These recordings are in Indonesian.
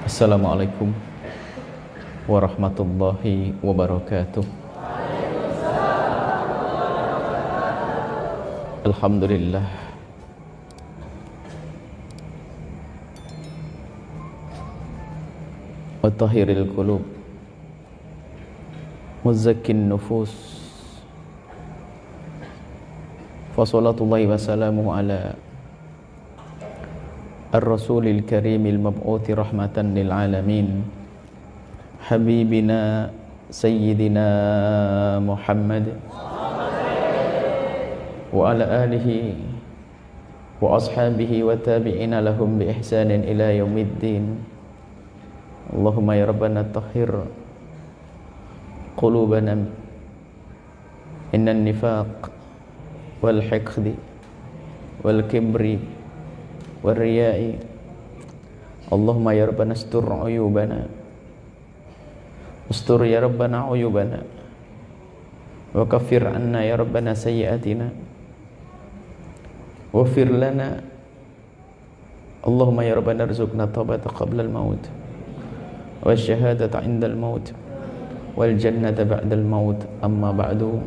Assalamualaikum warahmatullahi wabarakatuh. Alhamdulillah. Mutahhiril qulub, muzakkin nufus. Fa salatullahi wa salamuhu ala Ar-Rasulil Karimil Mab'uthi rahmatan lil alamin, Habibina Sayyidina Muhammad wa ala alihi wa ashabihi wa tabi'ina lahum bi ihsanin ila yaumiddin. Allahumma ya Rabbana tahhir qulubana minan nifaq wal hiqdi wal kibri والرياء. اللهم يا ربنا استر عيوبنا، استر يا ربنا عيوبنا، وكفر عنا يا ربنا سيئاتنا، واغفر لنا. اللهم يا ربنا ارزقنا التوبة قبل الموت، والشهادة عند الموت، والجنة بعد الموت. أما بعد,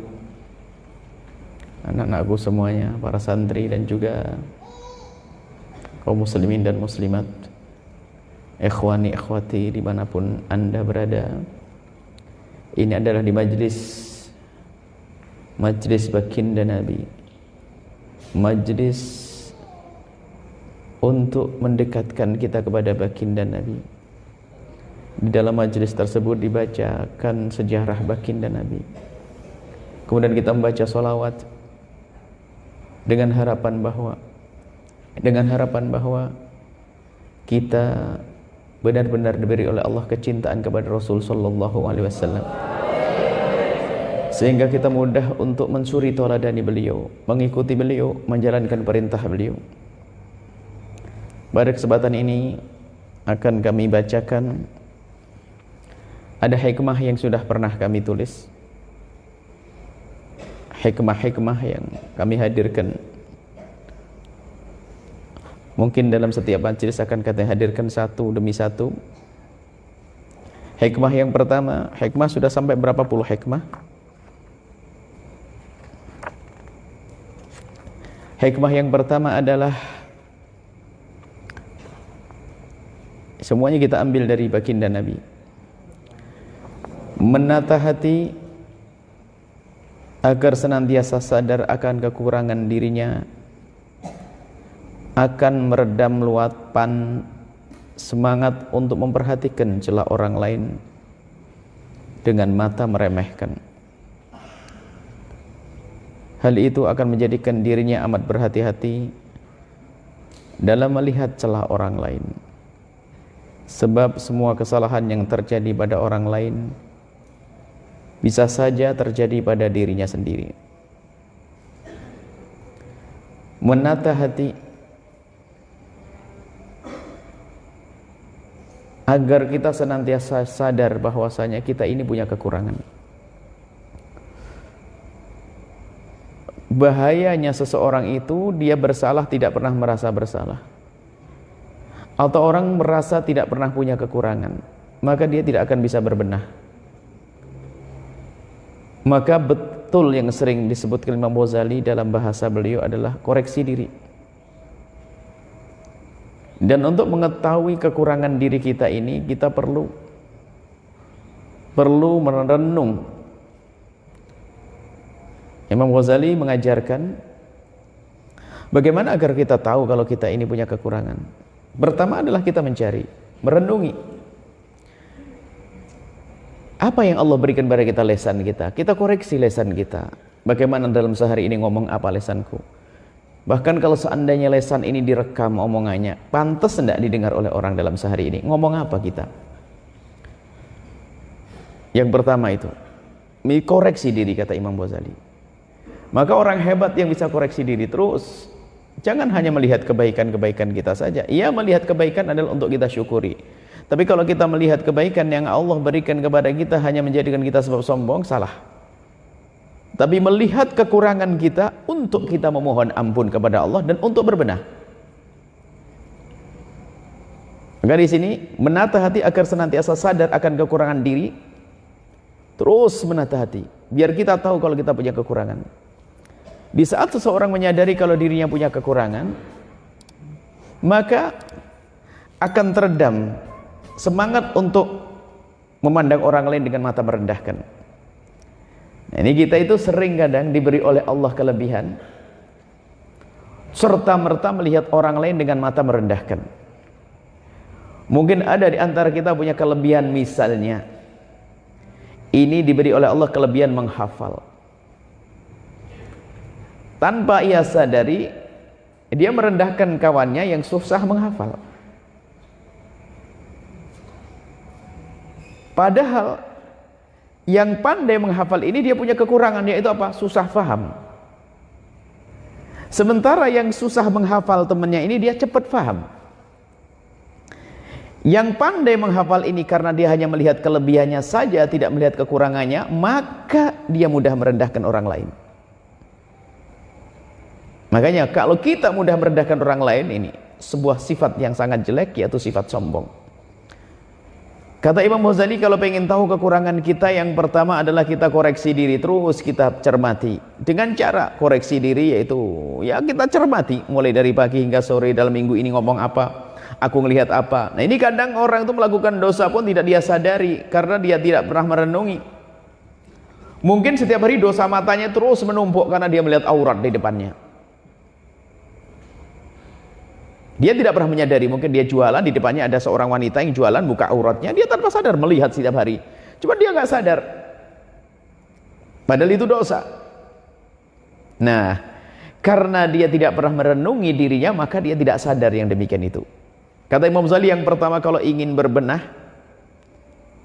anak-anakku semuanya, para santri dan juga kaum muslimin dan muslimat, ikhwani ikhwati dimanapun anda berada, ini adalah di majlis baginda Nabi, majlis untuk mendekatkan kita kepada baginda Nabi. Di dalam majlis tersebut dibacakan sejarah baginda Nabi, kemudian kita membaca sholawat dengan harapan bahwa kita benar-benar diberi oleh Allah kecintaan kepada Rasul sallallahu alaihi wasallam, sehingga kita mudah untuk mensuri tauladani beliau, mengikuti beliau, menjalankan perintah beliau. Pada kesempatan ini akan kami bacakan ada hikmah yang sudah pernah kami tulis, hikmah-hikmah yang kami hadirkan. Mungkin dalam setiap majelis akan kita hadirkan satu demi satu. Hikmah yang pertama, hikmah sudah sampai berapa puluh hikmah? Hikmah yang pertama adalah semuanya kita ambil dari baginda Nabi. Menata hati agar senantiasa sadar akan kekurangan dirinya, akan meredam luapan semangat untuk memperhatikan celah orang lain dengan mata meremehkan. Hal itu akan menjadikan dirinya amat berhati-hati dalam melihat celah orang lain, sebab semua kesalahan yang terjadi pada orang lain bisa saja terjadi pada dirinya sendiri. Menata hati agar kita senantiasa sadar bahwasanya kita ini punya kekurangan. Bahayanya seseorang itu dia bersalah tidak pernah merasa bersalah, atau orang merasa tidak pernah punya kekurangan, maka dia tidak akan bisa berbenah. Maka betul yang sering disebutkan Imam Ghazali dalam bahasa beliau adalah koreksi diri. Dan untuk mengetahui kekurangan diri kita ini, kita perlu merenung. Imam Ghazali mengajarkan bagaimana agar kita tahu kalau kita ini punya kekurangan. Pertama adalah kita mencari, merenungi apa yang Allah berikan pada kita, lesan kita. Kita koreksi lesan kita. Bagaimana dalam sehari ini ngomong apa lesanku? Bahkan kalau seandainya lesan ini direkam omongannya, pantas tidak didengar oleh orang dalam sehari ini. Ngomong apa kita? Yang pertama itu, koreksi diri, kata Imam Ghazali. Maka orang hebat yang bisa koreksi diri terus. Jangan hanya melihat kebaikan-kebaikan kita saja. Iya, melihat kebaikan adalah untuk kita syukuri. Tapi kalau kita melihat kebaikan yang Allah berikan kepada kita hanya menjadikan kita sebab sombong, salah. Tapi melihat kekurangan kita untuk kita memohon ampun kepada Allah dan untuk berbenah. Maka di sini menata hati agar senantiasa sadar akan kekurangan diri, terus menata hati biar kita tahu kalau kita punya kekurangan. Di saat seseorang menyadari kalau dirinya punya kekurangan, maka akan teredam semangat untuk memandang orang lain dengan mata merendahkan. Nah, ini kita itu sering kadang diberi oleh Allah kelebihan, serta merta melihat orang lain dengan mata merendahkan. Mungkin ada di antara kita punya kelebihan, misalnya ini diberi oleh Allah kelebihan menghafal. Tanpa ia sadari, dia merendahkan kawannya yang susah menghafal. Padahal yang pandai menghafal ini dia punya kekurangan, yaitu apa? Susah faham. Sementara yang susah menghafal temannya ini dia cepat faham. Yang pandai menghafal ini karena dia hanya melihat kelebihannya saja, tidak melihat kekurangannya, maka dia mudah merendahkan orang lain. Makanya kalau kita mudah merendahkan orang lain, ini sebuah sifat yang sangat jelek, yaitu sifat sombong. Kata Imam Ghazali, kalau pengen tahu kekurangan kita, yang pertama adalah kita koreksi diri, terus kita cermati. Dengan cara koreksi diri yaitu ya kita cermati mulai dari pagi hingga sore, dalam minggu ini ngomong apa, aku ngelihat apa. Nah, ini kadang orang itu melakukan dosa pun tidak dia sadari karena dia tidak pernah merenungi. Mungkin setiap hari dosa matanya terus menumpuk karena dia melihat aurat di depannya. Dia tidak pernah menyadari, mungkin dia jualan, di depannya ada seorang wanita yang jualan, buka auratnya, dia tanpa sadar melihat setiap hari. Cuma dia nggak sadar, padahal itu dosa. Nah, karena dia tidak pernah merenungi dirinya, maka dia tidak sadar yang demikian itu. Kata Imam Ghazali, yang pertama kalau ingin berbenah,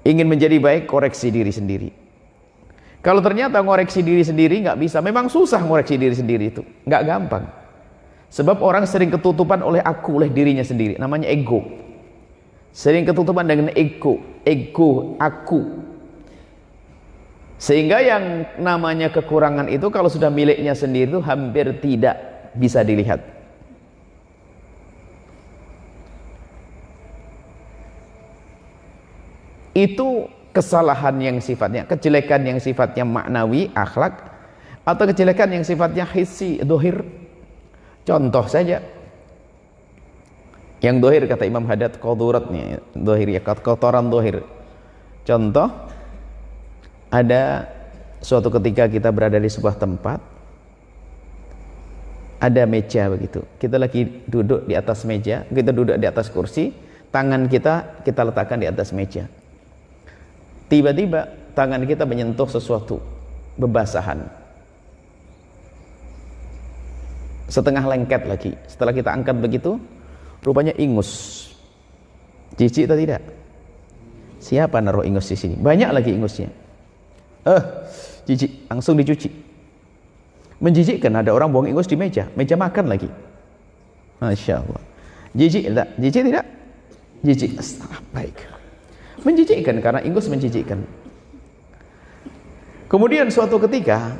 ingin menjadi baik, koreksi diri sendiri. Kalau ternyata ngoreksi diri sendiri nggak bisa, memang susah ngoreksi diri sendiri itu, nggak gampang. Sebab orang sering ketutupan oleh aku, oleh dirinya sendiri, namanya ego. Sering ketutupan dengan ego, aku. Sehingga yang namanya kekurangan itu kalau sudah miliknya sendiri itu hampir tidak bisa dilihat. Itu kesalahan yang sifatnya, kejelekan yang sifatnya maknawi, akhlak, atau kejelekan yang sifatnya hissi, dohir. Contoh saja, yang dohir kata Imam Haddad, kodurat nih, dohir ya, kotoran dohir. Contoh, ada suatu ketika kita berada di sebuah tempat, ada meja begitu, kita lagi duduk di atas meja, kita duduk di atas kursi, tangan kita letakkan di atas meja. Tiba-tiba tangan kita menyentuh sesuatu, bebasahan. Setengah lengket lagi. Setelah kita angkat begitu, rupanya ingus. Jijik atau tidak? Siapa naruh ingus di sini? Banyak lagi ingusnya. Jijik, langsung dicuci. Menjijikkan ada orang buang ingus di meja makan lagi. Masya Allah. Jijik tidak? Jijik tidak? Jijik. Baik. Menjijikkan karena ingus menjijikkan. Kemudian suatu ketika,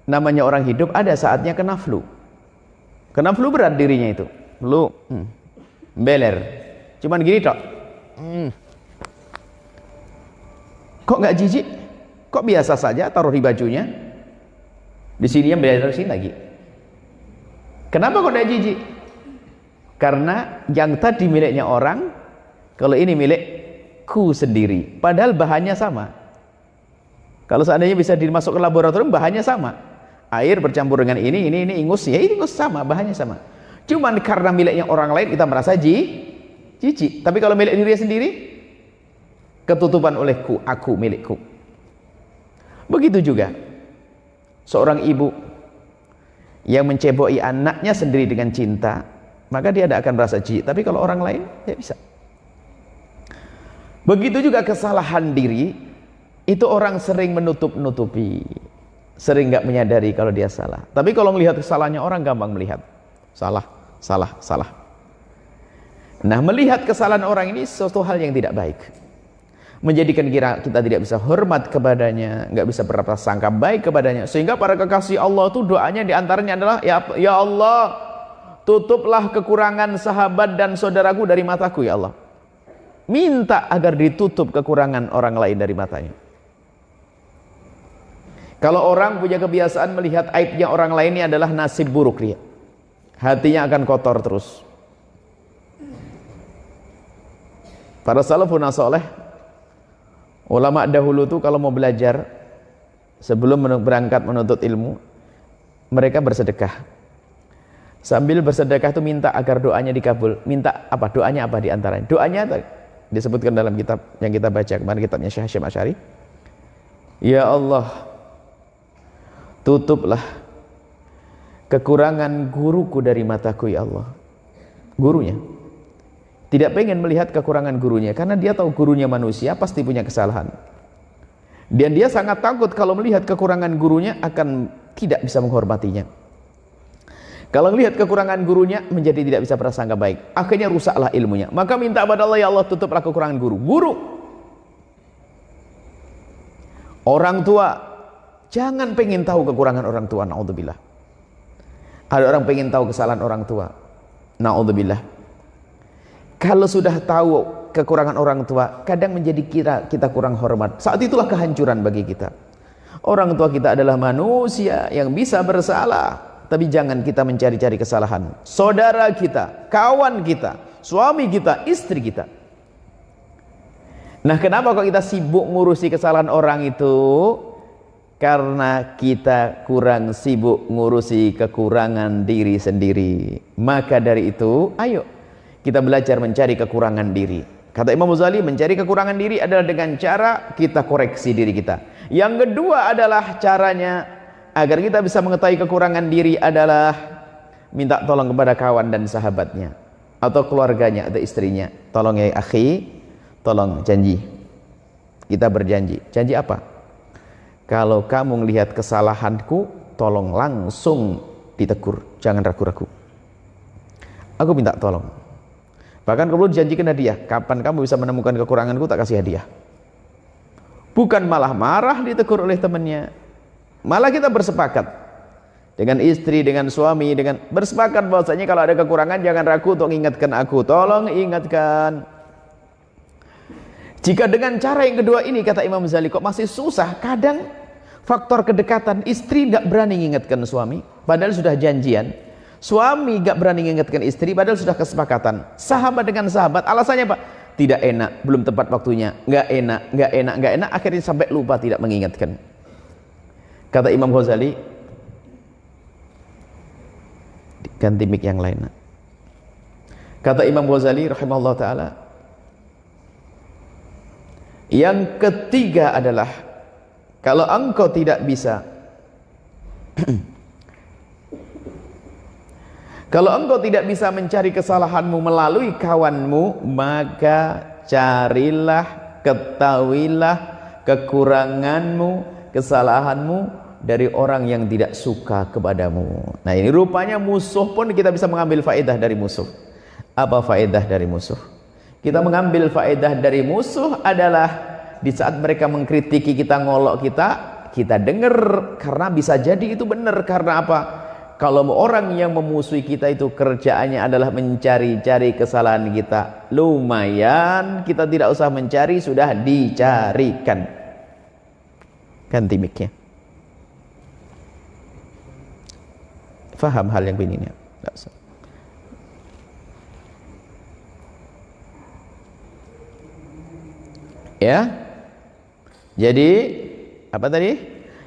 namanya orang hidup ada saatnya kena flu. Kena flu berat dirinya itu, flu, beler, cuman gini tok. Kok nggak jijik? Kok biasa saja, taruh di bajunya, di sini yang beler sini lagi. Kenapa kok nggak jijik? Karena yang tadi miliknya orang, kalau ini milikku sendiri, padahal bahannya sama. Kalau seandainya bisa dimasuk ke laboratorium, bahannya sama. Air bercampur dengan ini ingus, ya ini ingus sama, bahannya sama. Cuman karena miliknya orang lain kita merasa jijik. Tapi kalau milik diri sendiri, ketutupan olehku, aku milikku. Begitu juga seorang ibu yang menceboi anaknya sendiri dengan cinta, maka dia tidak akan merasa jijik. Tapi kalau orang lain, ya bisa. Begitu juga kesalahan diri, itu orang sering menutup-nutupi, sering nggak menyadari kalau dia salah. Tapi kalau melihat kesalahannya orang gampang melihat. Salah. Nah, melihat kesalahan orang ini suatu hal yang tidak baik. Menjadikan kita tidak bisa hormat kepadanya, nggak bisa berprasangka baik kepadanya. Sehingga para kekasih Allah itu doanya diantaranya adalah, ya Allah, tutuplah kekurangan sahabat dan saudaraku dari mataku ya Allah. minta agar ditutup kekurangan orang lain dari matanya. Kalau orang punya kebiasaan melihat aibnya orang lain, ini adalah nasib buruk dia. Hatinya akan kotor terus. Para salafun saleh, ulama dahulu tuh kalau mau belajar, sebelum berangkat menuntut ilmu, mereka bersedekah. Sambil bersedekah itu minta agar doanya dikabul. Minta apa? Doanya apa diantaranya? Doanya disebutkan dalam kitab yang kita baca kemarin, kitabnya Syekh Hasyim Asy'ari. Ya Allah, tutuplah kekurangan guruku dari mataku ya Allah. Gurunya tidak pengen melihat kekurangan gurunya, karena dia tahu gurunya manusia pasti punya kesalahan. Dan dia sangat takut kalau melihat kekurangan gurunya akan tidak bisa menghormatinya. Kalau melihat kekurangan gurunya menjadi tidak bisa prasangka baik, akhirnya rusaklah ilmunya. Maka minta kepada Allah, ya Allah tutuplah kekurangan guru. Orang tua, jangan pengen tahu kekurangan orang tua, naudzubillah. Ada orang pengen tahu kesalahan orang tua, naudzubillah. Kalau sudah tahu kekurangan orang tua, kadang menjadi kita kurang hormat. Saat itulah kehancuran bagi kita. Orang tua kita adalah manusia yang bisa bersalah, tapi jangan kita mencari-cari kesalahan saudara kita, kawan kita, suami kita, istri kita. Nah, kenapa kok kita sibuk ngurusi kesalahan orang itu? Karena kita kurang sibuk ngurusi kekurangan diri sendiri. Maka dari itu, ayo kita belajar mencari kekurangan diri. Kata Imam Ghazali, mencari kekurangan diri adalah dengan cara kita koreksi diri kita. Yang kedua adalah caranya agar kita bisa mengetahui kekurangan diri adalah minta tolong kepada kawan dan sahabatnya, atau keluarganya, atau istrinya. Tolong ya akhi, tolong janji. Kita berjanji. Janji apa? Kalau kamu melihat kesalahanku, tolong langsung ditegur, jangan ragu-ragu. Aku minta tolong. Bahkan kalau dijanjikan hadiah, kapan kamu bisa menemukan kekuranganku, tak kasih hadiah. Bukan malah marah ditegur oleh temannya. Malah kita bersepakat dengan istri, dengan suami, dengan bersepakat bahwasanya kalau ada kekurangan jangan ragu untuk ingatkan aku, tolong ingatkan. Jika dengan cara yang kedua ini, kata Imam Ghazali, kok masih susah, kadang faktor kedekatan, istri gak berani mengingatkan suami padahal sudah janjian, suami gak berani mengingatkan istri padahal sudah kesepakatan, sahabat dengan sahabat, alasannya apa? Tidak enak, belum tepat waktunya, gak enak, akhirnya sampai lupa tidak mengingatkan. Kata Imam Ghazali, ganti mic yang lain. Kata Imam Ghazali rahimahullah ta'ala, yang ketiga adalah kalau engkau tidak bisa kalau engkau tidak bisa mencari kesalahanmu melalui kawanmu, maka carilah, ketahuilah kekuranganmu, kesalahanmu dari orang yang tidak suka kepadamu. Nah, ini rupanya musuh pun kita bisa mengambil faedah dari musuh. Apa faedah dari musuh? Kita mengambil faedah dari musuh adalah di saat mereka mengkritiki kita, ngolok kita dengar, karena bisa jadi itu benar. Karena apa? Kalau orang yang memusuhi kita itu kerjaannya adalah mencari-cari kesalahan kita, lumayan kita tidak usah mencari, sudah dicarikan. Ganti mic-nya. Faham hal yang begini? Tidak usah. Ya. Jadi apa tadi?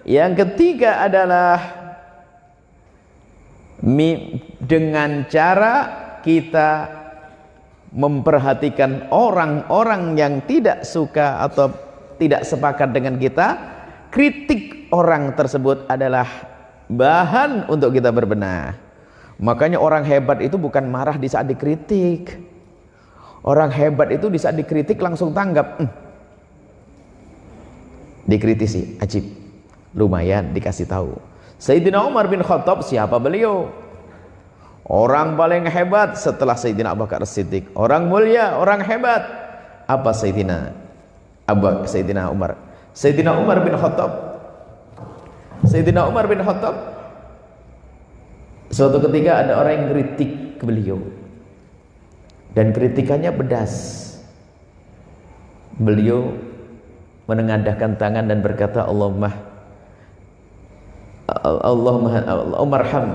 Yang ketiga adalah dengan cara kita memperhatikan orang-orang yang tidak suka atau tidak sepakat dengan kita, kritik orang tersebut adalah bahan untuk kita berbenah. Makanya orang hebat itu bukan marah di saat dikritik. Orang hebat itu di saat dikritik langsung tanggap. Dikritisi, ajib, lumayan dikasih tahu. Sayyidina Umar bin Khattab, siapa beliau? Orang paling hebat setelah Sayyidina Abu Bakar As-Siddiq. Orang mulia, orang hebat. Apa Sayyidina Umar? Sayyidina Umar bin Khattab. Sayyidina Umar bin Khattab, suatu ketika ada orang yang kritik ke beliau, dan kritikannya pedas. Beliau menengadahkan tangan dan berkata, Allahumma arham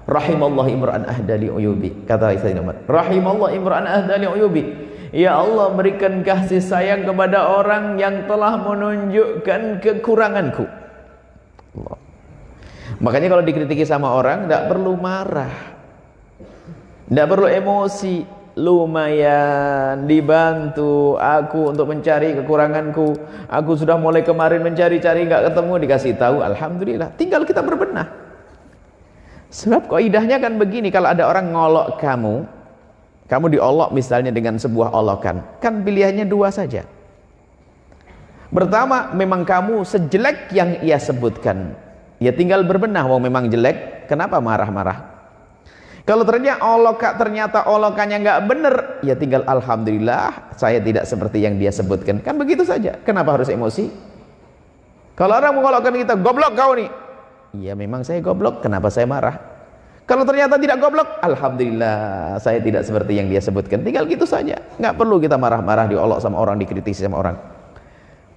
rahimallahu imra'an ahdali uyubi. Kata Sayyidina Umar, rahimallahu imra'an ahdali uyubi. Ya Allah, berikan kasih sayang kepada orang yang telah menunjukkan kekuranganku. Allah. Makanya kalau dikritiki sama orang, tidak perlu marah, tidak perlu emosi. Lumayan dibantu aku untuk mencari kekuranganku. Aku sudah mulai kemarin mencari-cari, nggak ketemu, dikasih tahu, alhamdulillah. Tinggal kita berbenah. Sebab kaidahnya kan begini, kalau ada orang ngolok kamu diolok misalnya dengan sebuah olokan, kan pilihannya dua saja. Pertama, memang kamu sejelek yang ia sebutkan, ya tinggal berbenah. Wong memang jelek, kenapa marah-marah? Kalau ternyata olokannya nggak bener, ya tinggal alhamdulillah saya tidak seperti yang dia sebutkan. Kan begitu saja. Kenapa harus emosi? Kalau orang mengolokkan kita, goblok kau nih. Iya memang saya goblok, kenapa saya marah? Kalau ternyata tidak goblok, alhamdulillah saya tidak seperti yang dia sebutkan. Tinggal gitu saja. Nggak perlu kita marah-marah, diolok sama orang, dikritisi sama orang.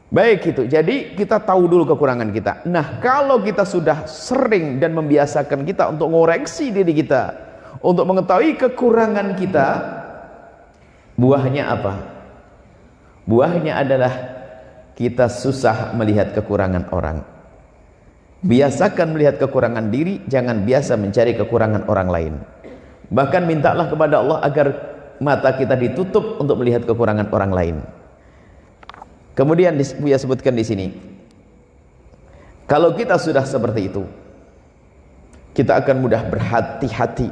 Baik itu. Jadi kita tahu dulu kekurangan kita. Nah, kalau kita sudah sering dan membiasakan kita untuk ngoreksi diri kita, untuk mengetahui kekurangan kita, buahnya apa? Buahnya adalah kita susah melihat kekurangan orang. Biasakan melihat kekurangan diri, jangan biasa mencari kekurangan orang lain. Bahkan mintalah kepada Allah agar mata kita ditutup untuk melihat kekurangan orang lain. Kemudian Buya sebutkan di sini, kalau kita sudah seperti itu, kita akan mudah berhati-hati,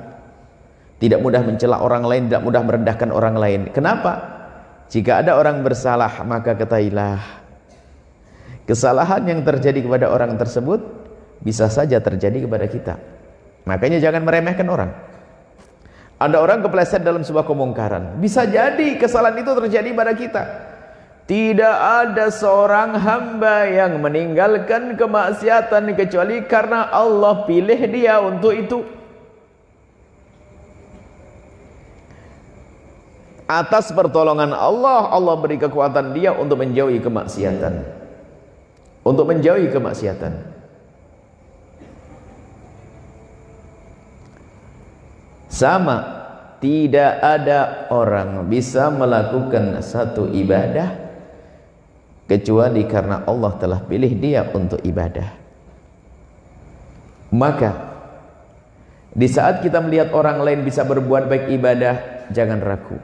tidak mudah mencela orang lain, tidak mudah merendahkan orang lain. Kenapa? Jika ada orang bersalah, maka ketahuilah, kesalahan yang terjadi kepada orang tersebut bisa saja terjadi kepada kita. Makanya jangan meremehkan orang. Ada orang kepleset dalam sebuah kemungkaran, bisa jadi kesalahan itu terjadi pada kita. Tidak ada seorang hamba yang meninggalkan kemaksiatan kecuali karena Allah pilih dia untuk itu. Atas pertolongan Allah, Allah beri kekuatan dia untuk menjauhi kemaksiatan. Untuk menjauhi kemaksiatan. Sama, tidak ada orang bisa melakukan satu ibadah kecuali karena Allah telah pilih dia untuk ibadah. Maka di saat kita melihat orang lain bisa berbuat baik ibadah, jangan ragu.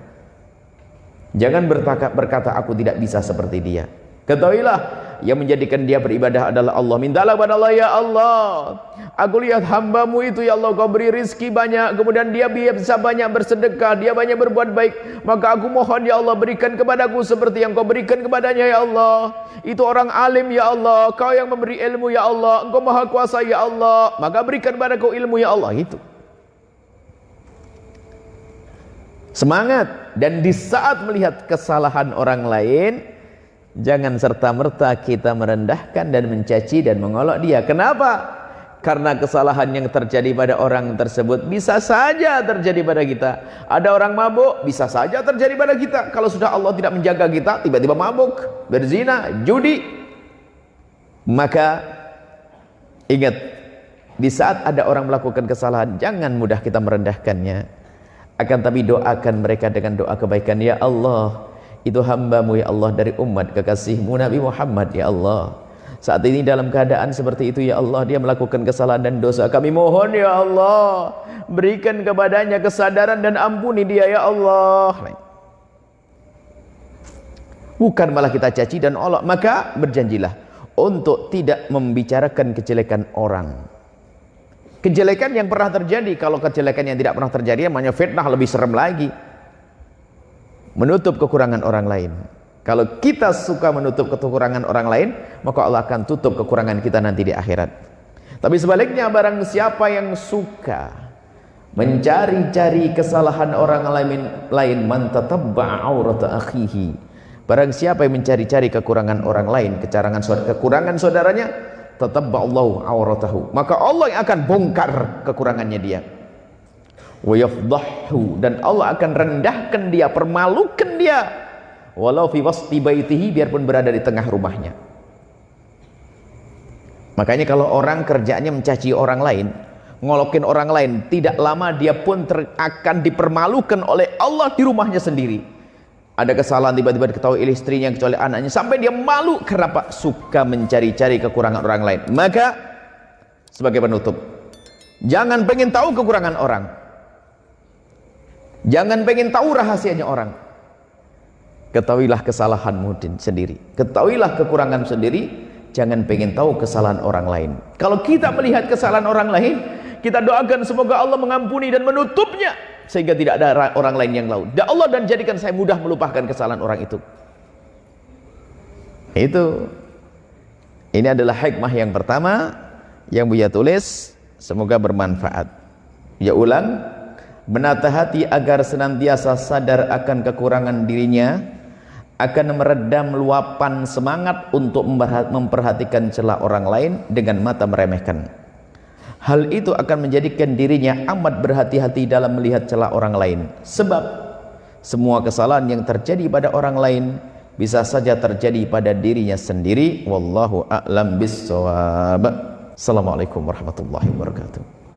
Jangan berkata aku tidak bisa seperti dia. Ketahuilah, yang menjadikan dia beribadah adalah Allah. Mintalah kepada Allah, ya Allah, aku lihat hambamu itu, ya Allah, kau beri rizki banyak, kemudian dia bisa banyak bersedekah, dia banyak berbuat baik, maka aku mohon ya Allah, berikan kepadaku seperti yang kau berikan kepadanya ya Allah. Itu orang alim ya Allah, kau yang memberi ilmu ya Allah, engkau maha kuasa ya Allah, maka berikan kepadaku ilmu ya Allah. Itu semangat. Dan di saat melihat kesalahan orang lain, jangan serta-merta kita merendahkan dan mencaci dan mengolok dia. Kenapa? Karena kesalahan yang terjadi pada orang tersebut bisa saja terjadi pada kita. Ada orang mabuk, bisa saja terjadi pada kita. Kalau sudah Allah tidak menjaga kita, tiba-tiba mabuk, berzina, judi. Maka ingat, di saat ada orang melakukan kesalahan, jangan mudah kita merendahkannya. Akan tapi doakan mereka dengan doa kebaikan. Ya Allah, itu hambamu ya Allah dari umat kekasihmu Nabi Muhammad ya Allah, saat ini dalam keadaan seperti itu ya Allah, dia melakukan kesalahan dan dosa, kami mohon ya Allah, berikan kepadanya kesadaran dan ampuni dia ya Allah. Bukan malah kita caci dan olok. Maka berjanjilah untuk tidak membicarakan kejelekan orang. Kejelekan yang pernah terjadi. Kalau kejelekan yang tidak pernah terjadi, namanya fitnah, lebih serem lagi. Menutup kekurangan orang lain. Kalau kita suka menutup kekurangan orang lain, maka Allah akan tutup kekurangan kita nanti di akhirat. Tapi sebaliknya, barang siapa yang suka mencari-cari kesalahan orang lain, man tatabba'a aurata akhihi, barang siapa yang mencari-cari kekurangan orang lain, kekurangan saudaranya, tatabballahu auratahu, maka Allah yang akan bongkar kekurangannya dia. Wa yafdahu, dan Allah akan rendahkan dia, permalukan dia. walau fi wasti baitihi, biarpun berada di tengah rumahnya. Makanya kalau orang kerjanya mencaci orang lain, ngolokin orang lain, tidak lama dia pun akan dipermalukan oleh Allah di rumahnya sendiri. Ada kesalahan tiba-tiba diketahui oleh istrinya, kecuali anaknya, sampai dia malu. Kenapa? Suka mencari-cari kekurangan orang lain. Maka sebagai penutup, jangan pengen tahu kekurangan orang, jangan pengen tahu rahasianya orang. Ketahuilah kesalahanmu sendiri, ketahuilah kekurangan sendiri. Jangan pengen tahu kesalahan orang lain. Kalau kita melihat kesalahan orang lain, kita doakan semoga Allah mengampuni dan menutupnya, sehingga tidak ada orang lain yang tahu. Ya Allah, dan jadikan saya mudah melupakan kesalahan orang itu. Ini adalah hikmah yang pertama yang Buya tulis, semoga bermanfaat. Ya ulang, menata hati agar senantiasa sadar akan kekurangan dirinya, akan meredam luapan semangat untuk memperhatikan celah orang lain dengan mata meremehkan. Hal itu akan menjadikan dirinya amat berhati-hati dalam melihat celah orang lain, sebab semua kesalahan yang terjadi pada orang lain bisa saja terjadi pada dirinya sendiri. Wallahu a'lam bissawab. Assalamualaikum warahmatullahi wabarakatuh.